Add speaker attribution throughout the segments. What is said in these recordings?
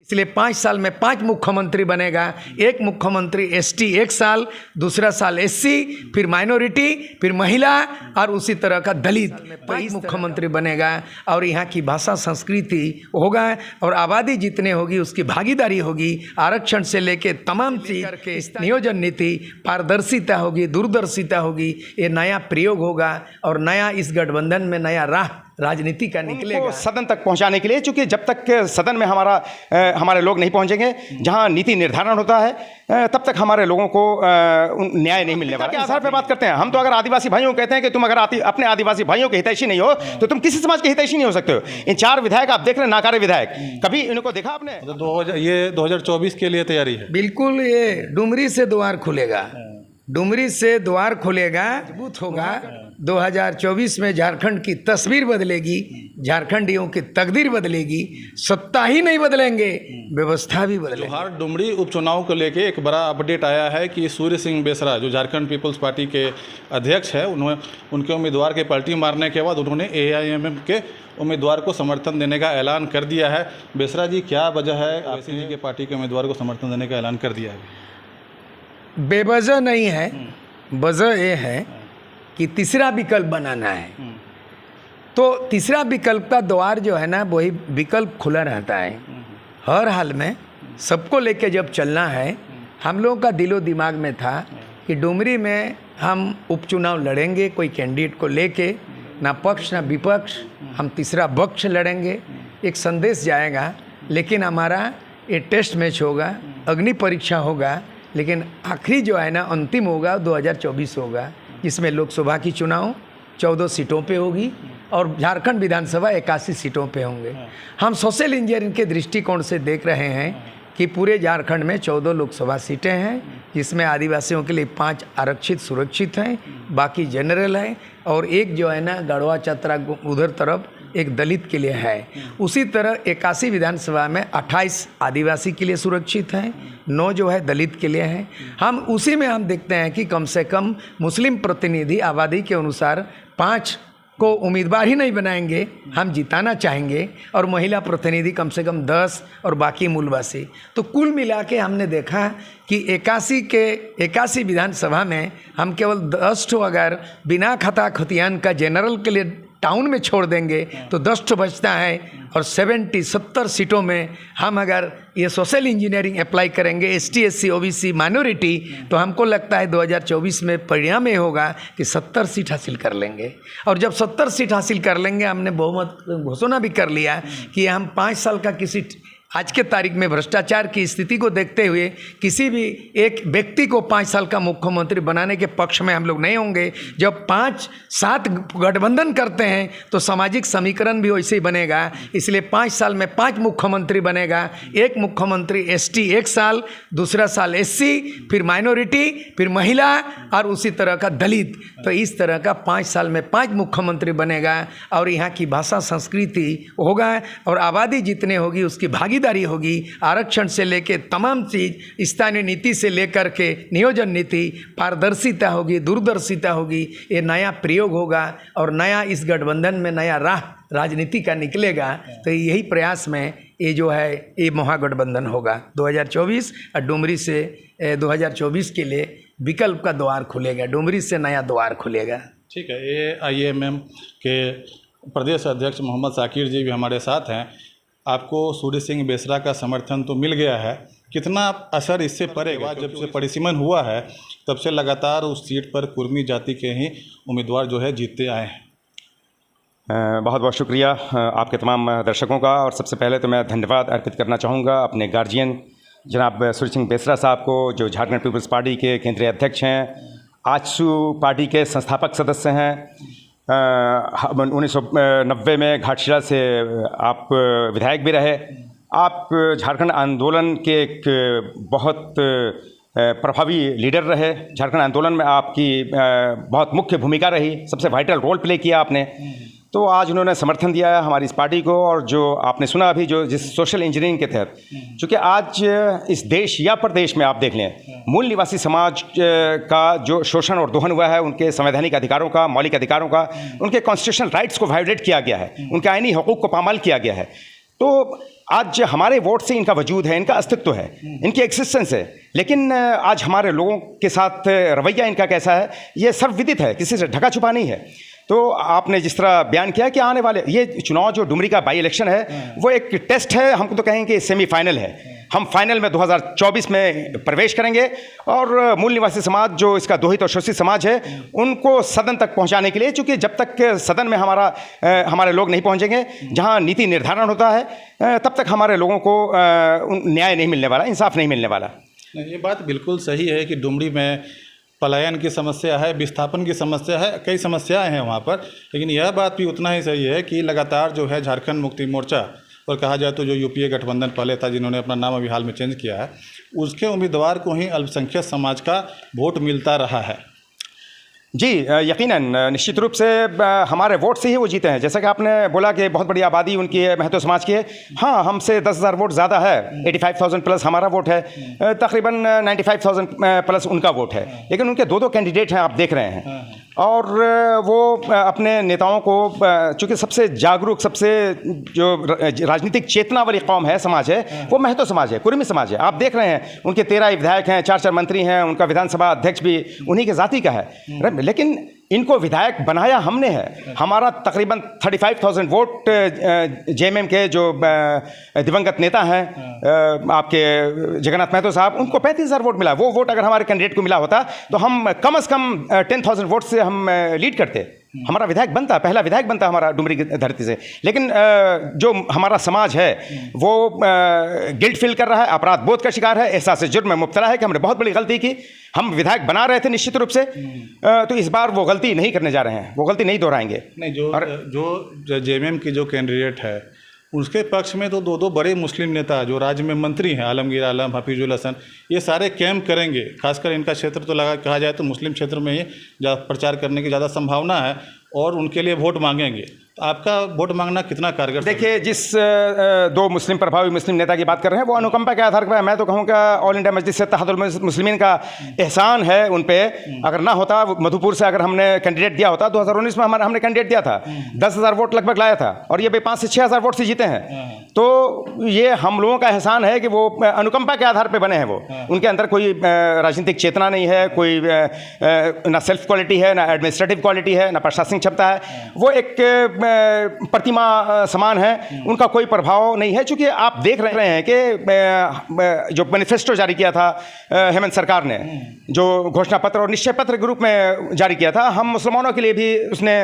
Speaker 1: इसलिए 5 साल में 5 मुख्यमंत्री बनेगा। एक मुख्यमंत्री एसटी 1 साल, दूसरा साल एससी, फिर माइनॉरिटी, फिर महिला और उसी तरह का दलित। 5 मुख्यमंत्री बनेगा और यहाँ की भाषा संस्कृति होगा और आबादी जितने होगी उसकी भागीदारी होगी। आरक्षण से लेके तमाम चीज के नियोजन नीति, पारदर्शिता होगी, दूरदर्शिता होगी। ये नया प्रयोग होगा और नया इस गठबंधन में नया राह राजनीति का निकलेगा
Speaker 2: सदन तक पहुंचाने के लिए। क्योंकि जब तक सदन में हमारे लोग नहीं पहुंचेंगे, जहां नीति निर्धारण होता है, तब तक हमारे लोगों को न्याय नहीं मिलने वाला। आधार पर बात करते हैं हम, तो अगर आदिवासी भाइयों को कहते हैं कि तुम अगर अपने आदिवासी भाइयों के हितैषी नहीं हो तो तुम किसी समाज के हितैषी नहीं हो सकते हो। इन 4 विधायक आप देख रहे हैं, नाकारे विधायक, कभी इनको देखा आपने?
Speaker 3: ये 2024 के लिए तैयारी है
Speaker 1: बिल्कुल। ये डुमरी से द्वार खुलेगा, डुमरी से द्वार खुलेगा, मजबूत होगा। 2024 में झारखंड की तस्वीर बदलेगी, झारखंडियों की तकदीर बदलेगी। सत्ता ही नहीं बदलेंगे, व्यवस्था भी बदलेगी।
Speaker 3: जोहार डुमरी उपचुनाव को लेके एक बड़ा अपडेट आया है कि सूर्य सिंह बेसरा जो झारखंड पीपल्स पार्टी के अध्यक्ष है, उनके उम्मीदवार के पलटी मारने के बाद उन्होंने AIMM के उम्मीदवार को समर्थन देने का ऐलान कर दिया है। बेसरा जी, क्या वजह है आपसी जी के पार्टी के उम्मीदवार को समर्थन देने का ऐलान कर दिया है?
Speaker 1: बेवजह नहीं है, वजह ये है कि तीसरा विकल्प बनाना है। तो तीसरा विकल्प का द्वार जो है ना, वही विकल्प खुला रहता है हर हाल में। सबको लेके जब चलना है, हम लोगों का दिलो दिमाग में था कि डुमरी में हम उपचुनाव लड़ेंगे कोई कैंडिडेट को लेके, ना पक्ष ना विपक्ष, हम तीसरा पक्ष लड़ेंगे। एक संदेश जाएगा, लेकिन हमारा ये टेस्ट मैच होगा, अग्नि परीक्षा होगा, लेकिन आखिरी जो है ना अंतिम होगा 2024 होगा, जिसमें लोकसभा की चुनाव 14 सीटों पे होगी और झारखंड विधानसभा 81 सीटों पे होंगे। हम सोशल इंजीनियरिंग के दृष्टिकोण से देख रहे हैं कि पूरे झारखंड में 14 लोकसभा सीटें हैं, जिसमें आदिवासियों के लिए 5 आरक्षित सुरक्षित हैं, बाकी जनरल है, और एक जो है ना गढ़वा चतरा उधर तरफ एक दलित के लिए है। उसी तरह 81 विधानसभा में 28 आदिवासी के लिए सुरक्षित हैं, 9 जो है दलित के लिए हैं। हम उसी में हम देखते हैं कि कम से कम मुस्लिम प्रतिनिधि आबादी के अनुसार 5 को उम्मीदवार ही नहीं बनाएंगे, हम जिताना चाहेंगे, और महिला प्रतिनिधि कम से कम 10 और बाकी मूलवासी। तो कुल मिला के हमने देखा कि 81 विधानसभा में हम केवल 10 अगर बिना खता खतियान का जनरल के लिए टाउन में छोड़ देंगे तो 10 बचता है, और 70 सीटों में हम अगर ये सोशल इंजीनियरिंग अप्लाई करेंगे, ST SC OBC माइनॉरिटी, तो हमको लगता है 2024 में परिणाम ये होगा कि 70 सीट हासिल कर लेंगे। और जब 70 सीट हासिल कर लेंगे, हमने बहुमत घोषणा भी कर लिया कि हम 5 साल का किसी आज के तारीख में भ्रष्टाचार की स्थिति को देखते हुए किसी भी एक व्यक्ति को 5 साल का मुख्यमंत्री बनाने के पक्ष में हम लोग नहीं होंगे। जब 5-7 गठबंधन करते हैं तो सामाजिक समीकरण भी वैसे ही बनेगा। इसलिए 5 साल में 5 मुख्यमंत्री बनेगा। एक मुख्यमंत्री ST 1 साल, दूसरा साल SC, फिर माइनॉरिटी, फिर महिला और उसी तरह का दलित। तो इस तरह का 5 साल में 5 मुख्यमंत्री बनेगा और यहाँ की भाषा संस्कृति होगा और आबादी जितने होगी उसकी भागीदारी होगी। आरक्षण से लेके तमाम चीज, स्थानीय नीति से लेकर के नियोजन नीति, पारदर्शिता होगी, दूरदर्शिता होगी। ये नया प्रयोग होगा और नया इस गठबंधन में नया राह राजनीति का निकलेगा। तो यही प्रयास में ये जो है ये महागठबंधन होगा 2024, और डुमरी से 2024 के लिए विकल्प का द्वार खुलेगा, डुमरी से नया द्वार खुलेगा।
Speaker 3: ठीक है। AIMM के प्रदेश अध्यक्ष मोहम्मद साकिर जी भी हमारे साथ हैं। आपको सूर्य सिंह बेसरा का समर्थन तो मिल गया है, कितना असर इससे पड़ेगा? जब से परिसीमन हुआ है तब से लगातार उस सीट पर कुर्मी जाति के ही उम्मीदवार जो है जीतते आए हैं।
Speaker 2: बहुत बहुत शुक्रिया आपके तमाम दर्शकों का। और सबसे पहले तो मैं धन्यवाद अर्पित करना चाहूँगा अपने गार्जियन जनाब सूर्य सिंह बेसरा साहब को, जो झारखंड पीपल्स पार्टी के केंद्रीय अध्यक्ष हैं, आजसू पार्टी के संस्थापक सदस्य हैं। 1990 में घाटशिला से आप विधायक भी रहे। आप झारखंड आंदोलन के एक बहुत प्रभावी लीडर रहे। झारखंड आंदोलन में आपकी बहुत मुख्य भूमिका रही, सबसे वाइटल रोल प्ले किया आपने। तो आज उन्होंने समर्थन दिया है हमारी इस पार्टी को। और जो आपने सुना अभी, जो जिस सोशल इंजीनियरिंग के तहत, चूँकि आज इस देश या प्रदेश में आप देख लें, मूल निवासी समाज का जो शोषण और दोहन हुआ है, उनके संवैधानिक अधिकारों का, मौलिक अधिकारों का, उनके कॉन्स्टिट्यूशनल राइट्स को वायोलेट किया गया है, उनके आईनी हकूक़ को पामाल किया गया है। तो आज हमारे वोट से इनका वजूद है, इनका अस्तित्व है, इनकी एक्सिस्टेंस है। लेकिन आज हमारे लोगों के साथ रवैया इनका कैसा है ये सर्वविदित है, किसी से ढका छुपा नहीं है। तो आपने जिस तरह बयान किया कि आने वाले ये चुनाव जो डुमरी का बाई इलेक्शन है वो एक टेस्ट है, हमको तो कहेंगे सेमीफाइनल है। हम फाइनल में 2024 में प्रवेश करेंगे और मूल निवासी समाज जो इसका दोहित और शोषित समाज है उनको सदन तक पहुंचाने के लिए, चूँकि जब तक सदन में हमारे लोग नहीं पहुंचेंगे, जहां नीति निर्धारण होता है, तब तक हमारे लोगों को न्याय नहीं मिलने वाला, इंसाफ नहीं मिलने वाला।
Speaker 3: ये बात बिल्कुल सही है कि डुमरी में पलायन की समस्या है, विस्थापन की समस्या है, कई समस्याएं हैं वहाँ पर। लेकिन यह बात भी उतना ही सही है कि लगातार जो है झारखंड मुक्ति मोर्चा और कहा जाए तो जो यूपीए गठबंधन पहले था, जिन्होंने अपना नाम अभी हाल में चेंज किया है, उसके उम्मीदवार को ही अल्पसंख्यक समाज का वोट मिलता रहा है।
Speaker 2: जी यकीनन, निश्चित रूप से हमारे वोट से ही वो जीते हैं। जैसा कि आपने बोला कि बहुत बड़ी आबादी उनकी है, महतो समाज की है। हाँ, हमसे 10,000 वोट ज़्यादा है, 85,000 प्लस हमारा वोट है, तकरीबन 95,000 प्लस उनका वोट है। लेकिन उनके दो कैंडिडेट हैं, आप देख रहे हैं, और वो अपने नेताओं को, चूँकि सबसे जागरूक, सबसे जो राजनीतिक चेतना वाली कौम है, समाज है, वो महतो समाज है, कुर्मी समाज है। आप देख रहे हैं उनके 13 विधायक हैं, 4 मंत्री हैं, उनका विधानसभा अध्यक्ष भी उन्हीं के जाति का है। लेकिन इनको विधायक बनाया हमने है। हमारा तकरीबन 35,000 वोट जेएमएम के जो दिवंगत नेता हैं आपके जगन्नाथ महतो साहब, उनको 35,000 वोट मिला। वो वोट अगर हमारे कैंडिडेट को मिला होता तो हम कम से कम 10,000 वोट से हम लीड करते, हमारा विधायक बनता, पहला विधायक बनता हमारा डुमरी की धरती से। लेकिन जो हमारा समाज है वो गिल्ट फील कर रहा है, अपराध बोध का शिकार है, एहसास जुर्म में मुब्तला है कि हमने बहुत बड़ी गलती की। हम विधायक बना रहे थे निश्चित रूप से, तो इस बार वो गलती नहीं करने जा रहे हैं, वो गलती नहीं दोहराएंगे।
Speaker 3: नहीं, जो जेएमएम की जो कैंडिडेट है उसके पक्ष में तो दो बड़े मुस्लिम नेता जो राज्य में मंत्री हैं, आलमगीर आलम, हफीजुल हसन, ये सारे कैंप करेंगे। खासकर इनका क्षेत्र तो कहा जाए तो मुस्लिम क्षेत्र में ही प्रचार करने की ज़्यादा संभावना है और उनके लिए वोट मांगेंगे। तो आपका वोट मांगना कितना कारगर?
Speaker 2: देखिए, जिस 2 मुस्लिम प्रभावी मुस्लिम नेता की बात कर रहे हैं वो अनुकंपा के आधार पर, मैं तो कहूँगा ऑल इंडिया मजलिस इत्तेहादुल मुस्लिमीन का एहसान है उन पे। अगर ना होता, मधुपुर से अगर हमने कैंडिडेट दिया होता, 2019 में हमने कैंडिडेट दिया था, 10,000 वोट लगभग लाया था, और ये भी 5 से 6,000 वोट से जीते हैं। तो ये हम लोगों का एहसान है कि वो अनुकंपा के आधार पर बने हैं। वो उनके अंदर कोई राजनीतिक चेतना नहीं है, कोई ना सेल्फ क्वालिटी है, ना एडमिनिस्ट्रेटिव क्वालिटी है, ना प्रशासनिक क्षमता है। वो एक प्रतिमा समान है, उनका कोई प्रभाव नहीं है। चूँकि आप देख रहे हैं कि जो मैनिफेस्टो जारी किया था हेमंत सरकार ने, जो घोषणा पत्र और निश्चय पत्र के रूप में जारी किया था, हम मुसलमानों के लिए भी उसने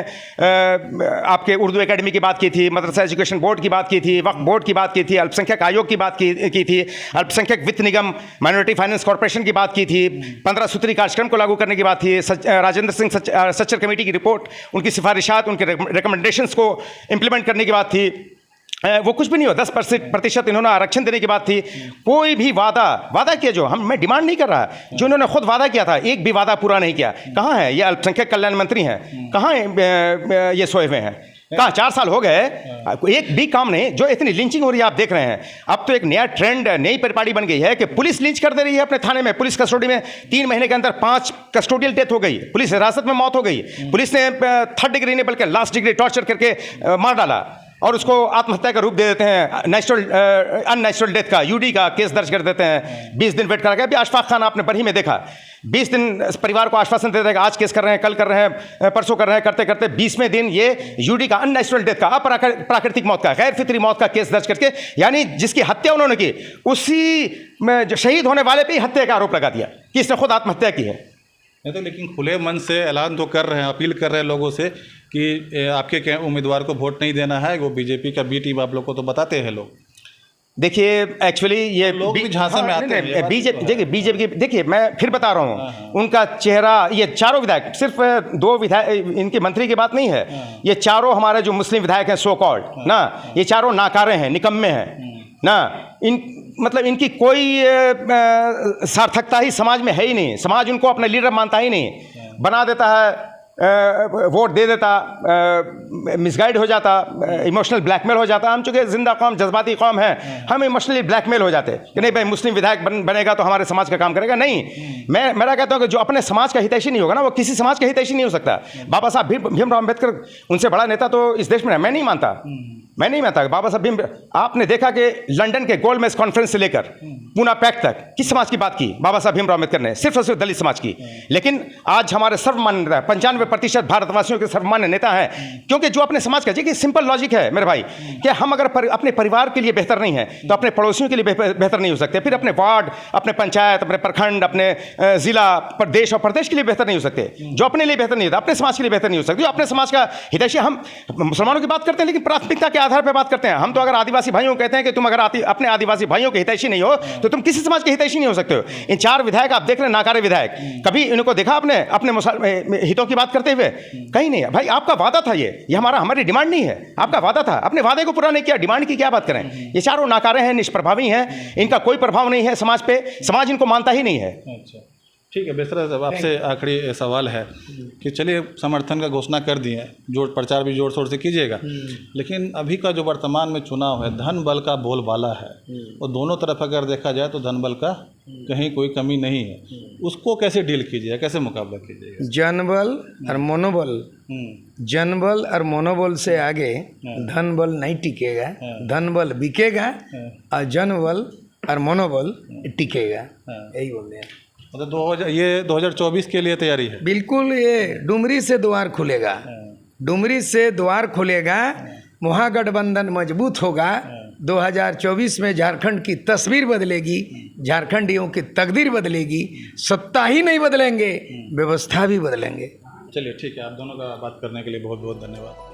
Speaker 2: आपके उर्दू एकेडमी की बात की थी, मदरसा एजुकेशन बोर्ड की बात की थी, वक्फ बोर्ड की बात की थी, अल्पसंख्यक आयोग की बात की थी, अल्पसंख्यक वित्त निगम माइनॉरिटी फाइनेंस कॉर्पोरेशन की बात की थी, 15 सूत्री कार्यक्रम को लागू करने की बात थी, राजेंद्र सिंह सच्चर कमेटी की रिपोर्ट, उनकी सिफारिशात, उनके रिकमेंडेशंस को इम्प्लीमेंट करने की बात थी। वो कुछ भी नहीं हो, 10% इन्होंने आरक्षण देने की बात थी। कोई भी वादा किया, जो मैं डिमांड नहीं कर रहा, जो इन्होंने खुद वादा किया था, एक भी वादा पूरा नहीं किया। कहाँ है ये अल्पसंख्यक कल्याण मंत्री हैं? कहाँ ये सोए हुए हैं? कहाँ? 4 साल हो गए, एक भी काम नहीं। जो इतनी लिंचिंग हो रही है आप देख रहे हैं। अब तो एक नया ट्रेंड, नई परिपाटी बन गई है कि पुलिस लिंच कर दे रही है अपने थाने में। पुलिस कस्टडी में 3 महीने के अंदर 5 कस्टोडियल डेथ हो गई, पुलिस हिरासत में मौत हो गई। पुलिस ने 3rd डिग्री नहीं बल्कि लास्ट डिग्री टॉर्चर करके मार डाला, और उसको आत्महत्या का रूप दे देते हैं। अननेचुरल डेथ का, यूडी का केस दर्ज कर देते हैं। 20 दिन वेट करा गया। अभी अशफाक खान आपने बरही में देखा, 20 दिन परिवार को आश्वासन दे देगा, आज केस कर रहे हैं, कल कर रहे हैं, परसों कर रहे हैं, करते करते 20वें दिन ये यूडी का, अननेचुरल डेथ का, अप्राकृतिक मौत का, गैर फितरी मौत का केस दर्ज करके, यानी जिसकी हत्या उन्होंने की उसी में जो शहीद होने वाले पे ही हत्या का आरोप लगा दिया कि इसने खुद आत्महत्या की है।
Speaker 3: नहीं तो लेकिन खुले मन से ऐलान तो कर रहे हैं, अपील कर रहे हैं लोगों से कि आपके उम्मीदवार को वोट नहीं देना है। वो बीजेपी का बी टीम आप लोग को तो बताते हैं लोग।
Speaker 2: देखिए, एक्चुअली ये
Speaker 3: लोग भी झांसे में आते हैं।
Speaker 2: बीजेपी की, देखिए मैं फिर बता रहा हूँ, उनका चेहरा, ये चारों विधायक, सिर्फ 2 विधायक, इनके मंत्री की बात नहीं है, ये चारों हमारे जो मुस्लिम विधायक हैं सो कॉल्ड ना, ये चारों नाकारे हैं, निकम्मे हैं ना। मतलब इनकी कोई सार्थकता ही समाज में है ही नहीं। समाज उनको अपना लीडर मानता ही नहीं, बना देता है, वोट दे देता, मिसगाइड हो जाता, इमोशनल ब्लैकमेल हो जाता। हम चूँकि जिंदा कौम, जज्बाती कौम है, हम इमोशनली ब्लैकमेल हो जाते कि नहीं भाई मुस्लिम विधायक बनेगा तो हमारे समाज का काम करेगा। नहीं, मेरा कहता हूँ कि जो अपने समाज का हितैषी नहीं होगा ना, वो किसी समाज का हितैषी नहीं हो सकता। बाबा साहब भीमराव अम्बेडकर, उनसे बड़ा नेता तो इस देश में मैं नहीं मानता। मैं नहीं मानता। बाबा साहब भीम, आपने देखा कि लंदन के गोलमेज कॉन्फ्रेंस से लेकर पूना पैक्ट तक किस समाज की बात की बाबा साहब भीमराव अम्बेडकर ने? सिर्फ और सिर्फ दलित समाज की। लेकिन आज हमारे सर्वमान्य नेता 95% भारतवासियों के सर्वमान्य नेता हैं, क्योंकि जो अपने समाज का, जी सिंपल लॉजिक है मेरे भाई, कि हम अगर अपने परिवार के लिए बेहतर नहीं है तो अपने पड़ोसियों के लिए बेहतर नहीं हो सकते, फिर अपने वार्ड, अपने पंचायत, अपने प्रखंड, अपने जिला, प्रदेश और प्रदेश के लिए बेहतर नहीं हो सकते। जो अपने लिए बेहतर नहीं होता अपने समाज के लिए बेहतर नहीं हो सकते। जो अपने समाज का हितैषी, हम मुसलमानों की बात करते हैं लेकिन प्राथमिकता के आधार पर बात करते हैं। हम तो अगर आदिवासी भाइयों को कहते हैं कि तुम अगर अपने आदिवासी भाइयों के हितैषी नहीं हो तो तुम किसी समाज के हितैषी नहीं हो सकते हो। इन 4 विधायक आप देख रहे हैं, नाकारे विधायक, कभी इनको देखा आपने अपने हितों की बात करते हुए? कहीं नहीं है भाई। आपका वादा था, ये हमारी डिमांड नहीं है, आपका वादा था। अपने वादे को पूरा नहीं किया, डिमांड की क्या बात करें? ये चारों नाकारे हैं, निष्प्रभावी हैं, इनका कोई प्रभाव नहीं है समाज पे, समाज इनको मानता ही नहीं है।
Speaker 3: अच्छा, ठीक है बेसरा साहब, आपसे आखिरी सवाल है कि चलिए समर्थन का घोषणा कर दिए, प्रचार भी जोर शोर से कीजिएगा, लेकिन अभी का जो वर्तमान में चुनाव है, धन बल का बोलबाला है, और दोनों तरफ अगर देखा जाए तो धन बल का कहीं कोई कमी नहीं है। उसको कैसे डील कीजिएगा, कैसे मुकाबला कीजिएगा?
Speaker 1: जनबल और मनोबल, जनबल और मनोबल से आगे धन बल नहीं टिकेगा। धन बल बिकेगा और जनबल और मनोबल टिकेगा। यही बोल रहे हैं।
Speaker 3: मतलब ये 2024 के लिए तैयारी है?
Speaker 1: बिल्कुल, ये डुमरी से द्वार खुलेगा, डुमरी से द्वार खुलेगा, महागठबंधन मजबूत होगा। 2024 में झारखंड की तस्वीर बदलेगी, झारखंडियों की तकदीर बदलेगी। सत्ता ही नहीं बदलेंगे, व्यवस्था भी बदलेंगे।
Speaker 3: चलिए ठीक है, आप दोनों का बात करने के लिए बहुत बहुत धन्यवाद।